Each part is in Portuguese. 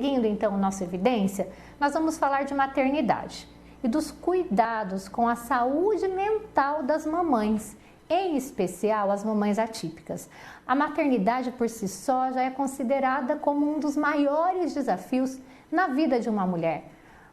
Seguindo então nossa evidência, nós vamos falar de maternidade e dos cuidados com a saúde mental das mamães, em especial as mamães atípicas. A maternidade por si só já é considerada como um dos maiores desafios na vida de uma mulher.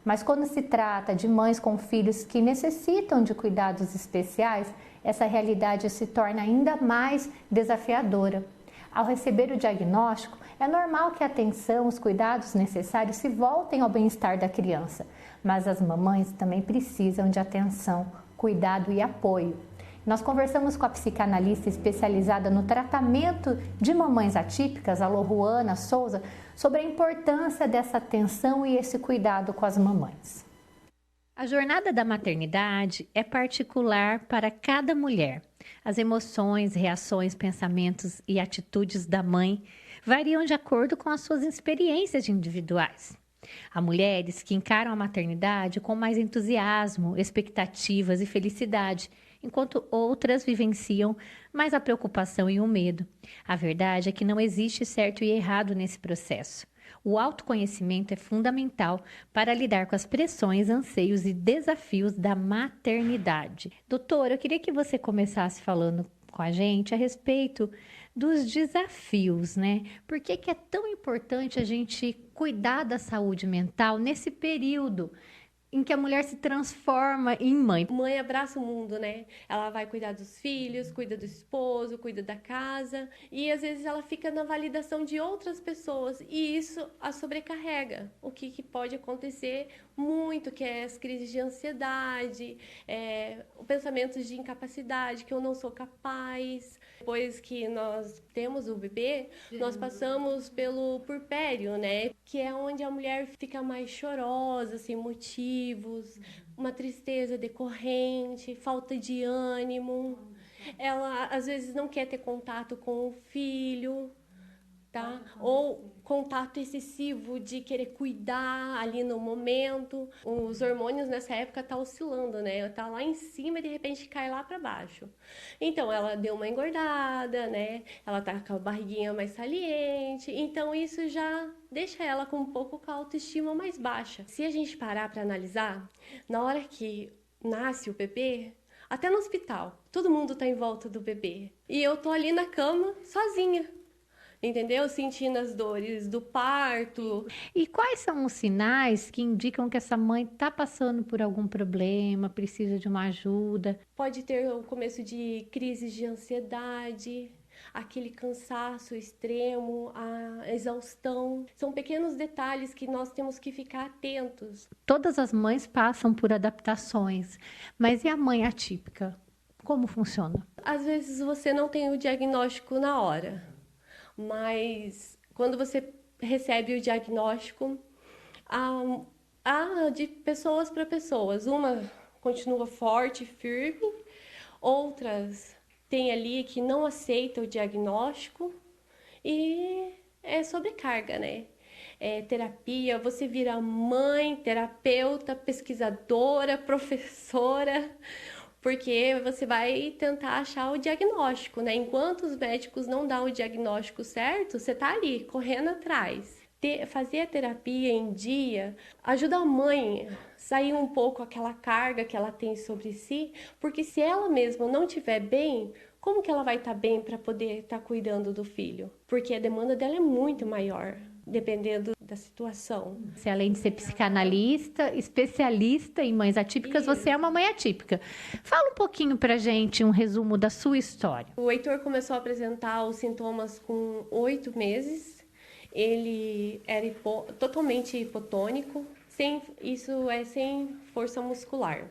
Mas quando se trata de mães com filhos que necessitam de cuidados especiais, essa realidade se torna ainda mais desafiadora. Ao receber o diagnóstico, é normal que a atenção, os cuidados necessários se voltem ao bem-estar da criança, mas as mamães também precisam de atenção, cuidado e apoio. Nós conversamos com a psicanalista especializada no tratamento de mamães atípicas, a Lohana Souza, sobre a importância dessa atenção e esse cuidado com as mamães. A jornada da maternidade é particular para cada mulher. As emoções, reações, pensamentos e atitudes da mãe variam de acordo com as suas experiências individuais. Há mulheres que encaram a maternidade com mais entusiasmo, expectativas e felicidade, enquanto outras vivenciam mais a preocupação e o medo. A verdade é que não existe certo e errado nesse processo. O autoconhecimento é fundamental para lidar com as pressões, anseios e desafios da maternidade. Doutora, eu queria que você começasse falando com a gente a respeito dos desafios, né? Por que é tão importante a gente cuidar da saúde mental nesse período em que a mulher se transforma em mãe? Mãe abraça o mundo, né? Ela vai cuidar dos filhos, cuida do esposo, cuida da casa e às vezes ela fica na validação de outras pessoas e isso a sobrecarrega. O que pode acontecer muito, que é as crises de ansiedade, o pensamento de incapacidade, que eu não sou capaz. Depois que nós temos o bebê, nós passamos pelo puerpério, né? Que é onde a mulher fica mais chorosa, sem motivos, uma tristeza decorrente, falta de ânimo. Ela, às vezes, não quer ter contato com o filho, tá? Ou contato excessivo de querer cuidar ali no momento. Os hormônios nessa época tá oscilando, né? Tá lá em cima e de repente cai lá para baixo. Então ela deu uma engordada, né? Ela tá com a barriguinha mais saliente. Então isso já deixa ela com um pouco com a autoestima mais baixa. Se a gente parar para analisar, na hora que nasce o bebê, até no hospital, todo mundo tá em volta do bebê. E eu tô ali na cama sozinha. Entendeu? Sentindo as dores do parto. E quais são os sinais que indicam que essa mãe está passando por algum problema, precisa de uma ajuda? Pode ter o começo de crises de ansiedade, aquele cansaço extremo, a exaustão. São pequenos detalhes que nós temos que ficar atentos. Todas as mães passam por adaptações, mas e a mãe atípica? Como funciona? Às vezes você não tem o diagnóstico na hora, mas quando você recebe o diagnóstico, há de pessoas para pessoas. Uma continua forte, firme, outras têm ali que não aceita o diagnóstico e é sobrecarga, né? É terapia, você vira mãe, terapeuta, pesquisadora, professora, porque você vai tentar achar o diagnóstico, né? Enquanto os médicos não dão o diagnóstico certo, você tá ali, correndo atrás. Fazer a terapia em dia ajuda a mãe a sair um pouco aquela carga que ela tem sobre si, porque se ela mesma não estiver bem, como que ela vai estar bem para poder estar cuidando do filho? Porque a demanda dela é muito maior, dependendo da situação. Você, além de ser psicanalista, especialista em mães atípicas, você é uma mãe atípica. Fala um pouquinho pra gente, um resumo da sua história. O Heitor começou a apresentar os sintomas com 8 meses. Ele era totalmente hipotônico, sem força muscular.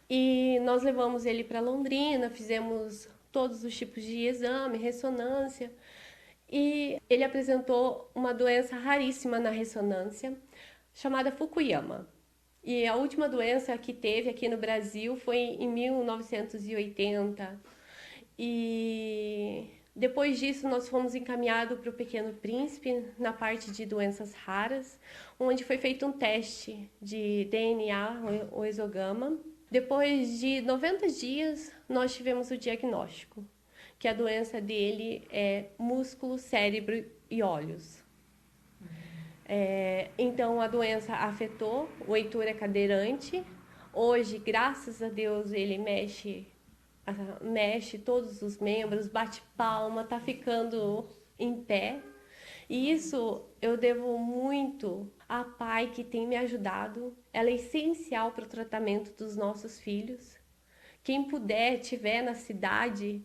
E nós levamos ele para Londrina, fizemos todos os tipos de exame, ressonância, e ele apresentou uma doença raríssima na ressonância, chamada Fukuyama. E a última doença que teve aqui no Brasil foi em 1980. E depois disso nós fomos encaminhados para o Pequeno Príncipe, na parte de doenças raras, onde foi feito um teste de DNA, o exogama. Depois de 90 dias, nós tivemos o diagnóstico, que a doença dele é músculo, cérebro e olhos. Então a doença afetou, o Heitor é cadeirante. Hoje, graças a Deus, ele mexe todos os membros, bate palma, tá ficando em pé. E isso eu devo muito à PAI, que tem me ajudado. Ela é essencial para o tratamento dos nossos filhos. Quem puder, tiver na cidade,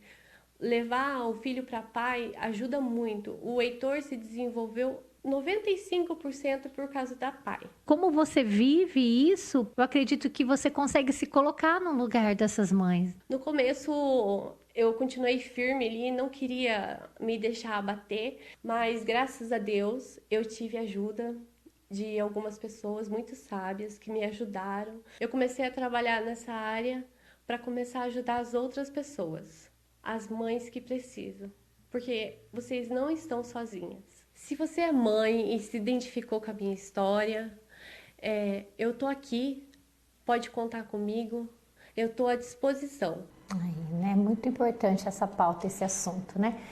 levar o filho para a PAI ajuda muito. O Heitor se desenvolveu 95% por causa da PAI. Como você vive isso, eu acredito que você consegue se colocar no lugar dessas mães. No começo eu continuei firme ali, não queria me deixar abater, mas graças a Deus eu tive ajuda de algumas pessoas muito sábias que me ajudaram. Eu comecei a trabalhar nessa área para começar a ajudar as outras pessoas, as mães que precisam, porque vocês não estão sozinhas. Se você é mãe e se identificou com a minha história, eu tô aqui, pode contar comigo, eu tô à disposição. É muito importante essa pauta, esse assunto, né?